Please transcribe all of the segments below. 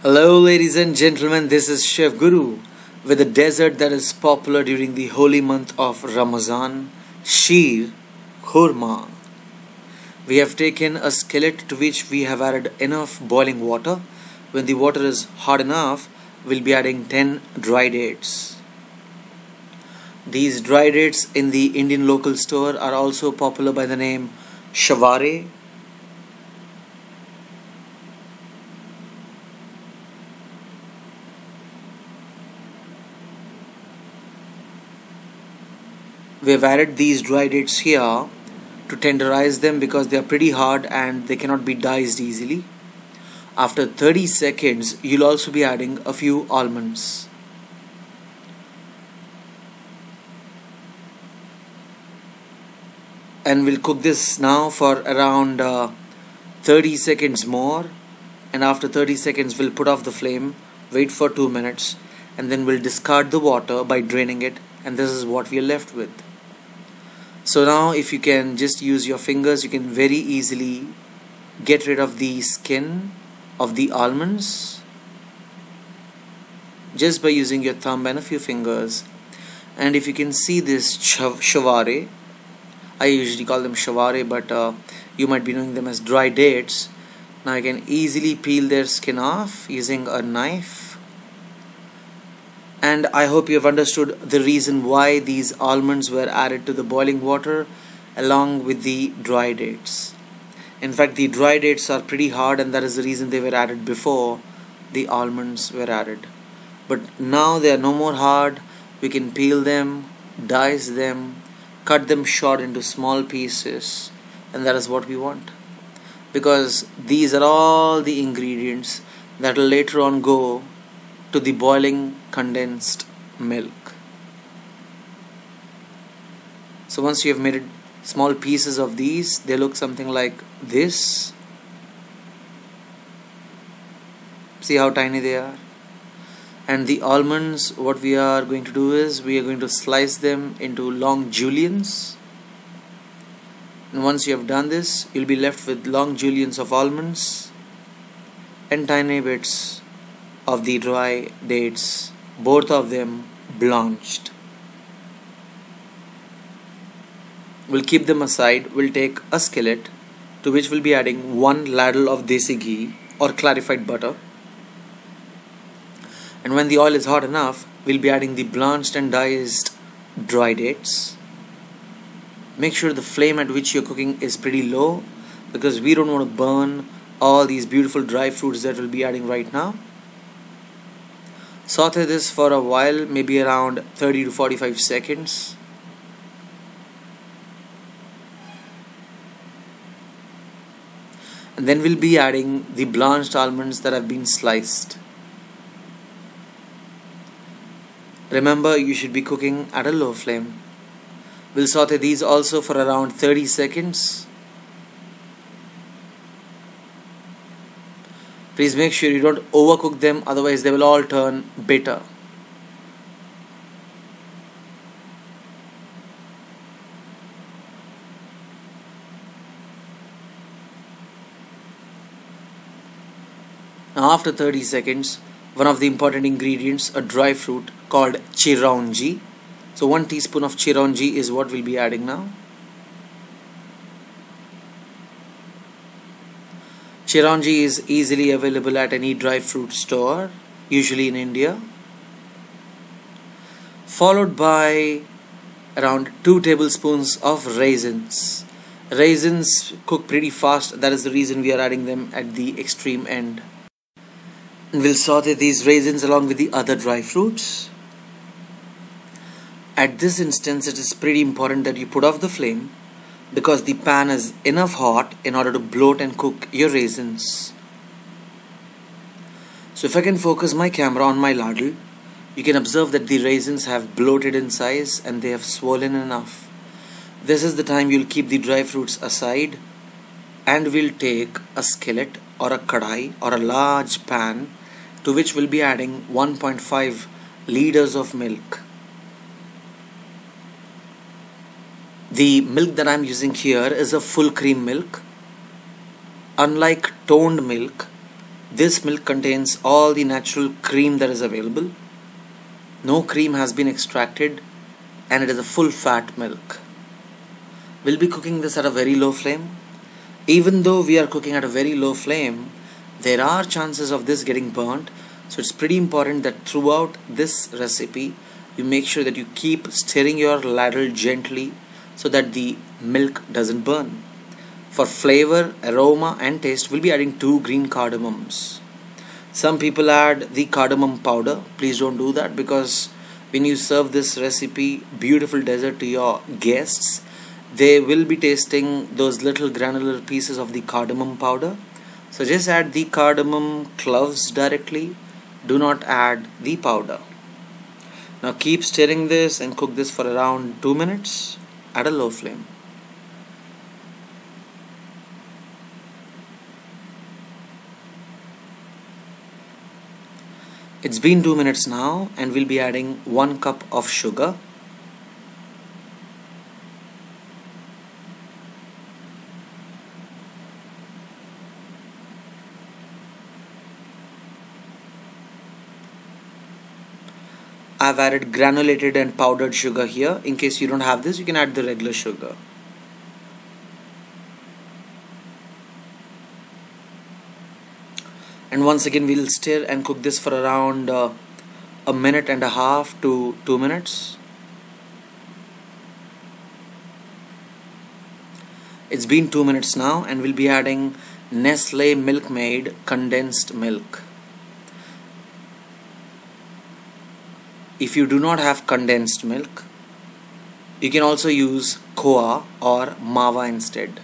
Hello, ladies and gentlemen, this is Chef Guru with a dessert that is popular during the holy month of Ramazan, Sheer Khurma. We have taken a skillet to which we have added enough boiling water. When the water is hot enough, we'll be adding 10 dry dates. These dry dates in the Indian local store are also popular by the name Shavare. We have added these dry dates here to tenderize them because they are pretty hard and they cannot be diced easily. After 30 seconds, you'll also be adding a few almonds. And we'll cook this now for around 30 seconds more. And after 30 seconds, we'll put off the flame, wait for 2 minutes, and then we'll discard the water by draining it. And this is what we are left with. So now if you can just use your fingers, you can very easily get rid of the skin of the almonds just by using your thumb and a few fingers. And if you can see this shavare, I usually call them shavare, but you might be knowing them as dry dates. Now you can easily peel their skin off using a knife. And I hope you have understood the reason why these almonds were added to the boiling water along with the dry dates. In fact, the dry dates are pretty hard, and that is the reason they were added before the almonds were added. But now they are no more hard. We can peel them, dice them, cut them short into small pieces, and that is what we want. Because these are all the ingredients that will later on go to the boiling condensed milk. So once you have made small pieces of these, they look something like this. See how tiny they are? And the almonds, what we are going to do is we are going to slice them into long juliens. And once you have done this, you'll be left with long juliens of almonds and tiny bits of the dry dates, both of them blanched. We'll keep them aside. We'll take a skillet to which we'll be adding 1 ladle of desi ghee or clarified butter. And when the oil is hot enough, we'll be adding the blanched and diced dry dates. Make sure the flame at which you're cooking is pretty low because we don't want to burn all these beautiful dry fruits that we'll be adding right now. Saute this for a while, maybe around 30 to 45 seconds. And then we'll be adding the blanched almonds that have been sliced. Remember, you should be cooking at a low flame. We'll saute these also for around 30 seconds. Please make sure you don't overcook them, otherwise they will all turn bitter. Now after 30 seconds, one of the important ingredients, a dry fruit called chironji. So 1 teaspoon of chironji is what we'll be adding now. Chironji is easily available at any dry fruit store, usually in India. Followed by around 2 tablespoons of raisins. Raisins cook pretty fast, that is the reason we are adding them at the extreme end. And we'll saute these raisins along with the other dry fruits. At this instance, it is pretty important that you put off the flame because the pan is enough hot in order to bloat and cook your raisins. So if I can focus my camera on my ladle, you can observe that the raisins have bloated in size and they have swollen enough. This is the time you'll keep the dry fruits aside, and we'll take a skillet or a kadai or a large pan to which we'll be adding 1.5 liters of milk. The milk that I'm using here is a full cream milk. Unlike toned milk, This milk contains all the natural cream that is available. No cream has been extracted, and it is a full fat milk. We'll be cooking this at a very low flame. Even though we are cooking at a very low flame, there are chances of this getting burnt. So it's pretty important that throughout this recipe, you make sure that you keep stirring your ladle gently so that the milk doesn't burn. For flavor, aroma and taste, we'll be adding 2 green cardamoms. Some people add the cardamom powder. Please don't do that, because when you serve this recipe, beautiful dessert, to your guests, they will be tasting those little granular pieces of the cardamom powder. So just add the cardamom cloves directly. Do not add the powder. Now keep stirring this and cook this for around 2 minutes at a low flame. It's been 2 minutes now, and we'll be adding 1 cup of sugar. I've added granulated and powdered sugar here. In case you don't have this, you can add the regular sugar. And once again, we'll stir and cook this for around a minute and a half to 2 minutes. It's been 2 minutes now, and we'll be adding Nestle Milkmaid condensed milk. If you do not have condensed milk, you can also use Khoa or Mawa instead.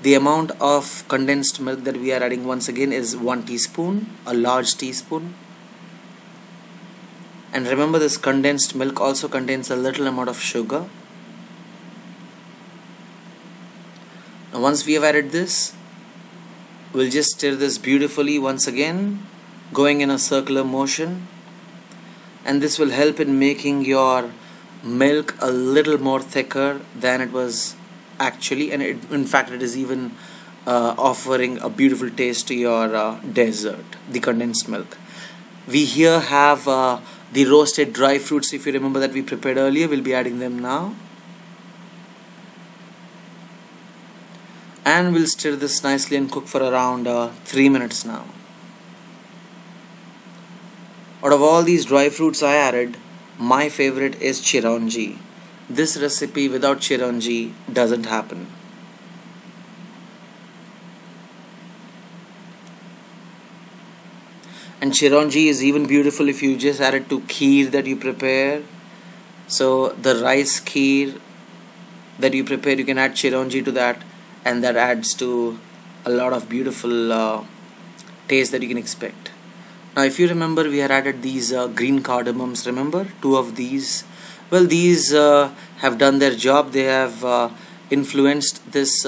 The amount of condensed milk that we are adding once again is 1 teaspoon, a large teaspoon. And remember, this condensed milk also contains a little amount of sugar. Now once we have added this, we'll just stir this beautifully once again, going in a circular motion. And this will help in making your milk a little more thicker than it was actually, and in fact it is even offering a beautiful taste to your dessert, the condensed milk. We here have the roasted dry fruits, if you remember, that we prepared earlier. We'll be adding them now, and we'll stir this nicely and cook for around 3 minutes now. Out of all these dry fruits I added, my favorite is chironji. This recipe without chironji doesn't happen. And chironji is even beautiful if you just add it to kheer that you prepare. So the rice kheer that you prepare, you can add chironji to that, and that adds to a lot of beautiful taste that you can expect. Now if you remember, we had added these green cardamoms, remember, 2 of these. Well, these have done their job. They have influenced this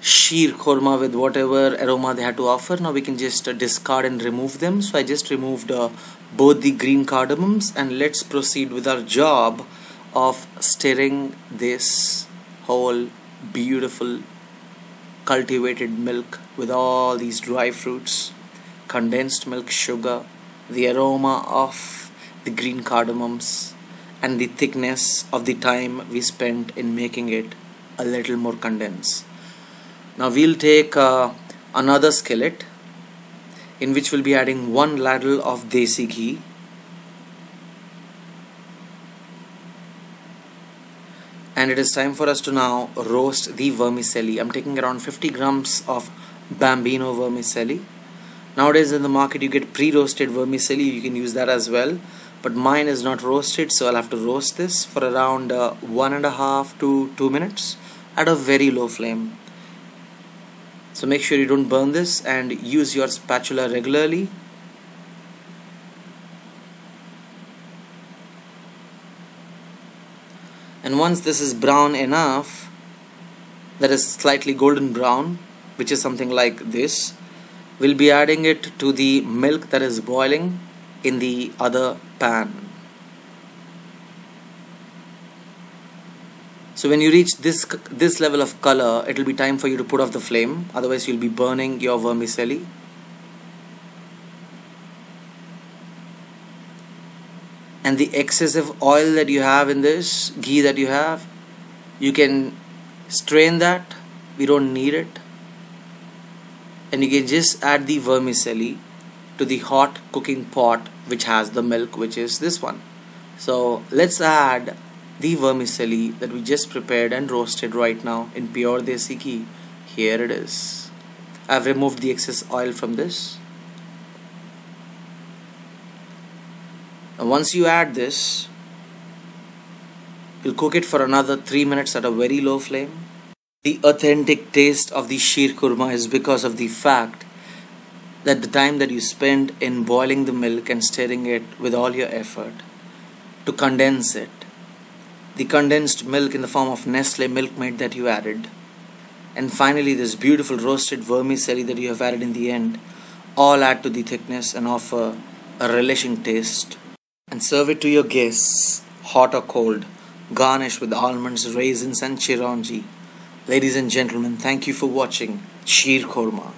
sheer khorma with whatever aroma they had to offer. Now we can just discard and remove them. So I just removed both the green cardamoms, and let's proceed with our job of stirring this whole beautiful cultivated milk with all these dry fruits, condensed milk, sugar, the aroma of the green cardamoms, and the thickness of the time we spent in making it a little more condensed. Now we'll take another skillet in which we'll be adding 1 ladle of desi ghee, and it is time for us to now roast the vermicelli. I'm taking around 50 grams of bambino vermicelli. Nowadays in the market you get pre-roasted vermicelli. You can use that as well, but mine is not roasted, so I'll have to roast this for around 1.5 to 2 minutes at a very low flame. So make sure you don't burn this, and use your spatula regularly. And once this is brown enough, that is slightly golden brown, which is something like this, we'll be adding it to the milk that is boiling in the other pan. So when you reach this level of color, it will be time for you to put off the flame, otherwise you'll be burning your vermicelli. and the excessive oil that you have in this, ghee that you have, you can strain that. We don't need it. And you can just add the vermicelli to the hot cooking pot which has the milk, which is this one. So let's add the vermicelli that we just prepared and roasted right now in pure desi ghee. Here it is. I've removed the excess oil from this. And once you add this, you'll cook it for another 3 minutes at a very low flame. The authentic taste of the sheer khurma is because of the fact that the time that you spend in boiling the milk and stirring it with all your effort to condense it, the condensed milk in the form of Nestle Milkmaid that you added, and finally this beautiful roasted vermicelli that you have added in the end, all add to the thickness and offer a relishing taste. And serve it to your guests, hot or cold, garnish with almonds, raisins and chironji. Ladies and gentlemen, thank you for watching Sheer Khorma.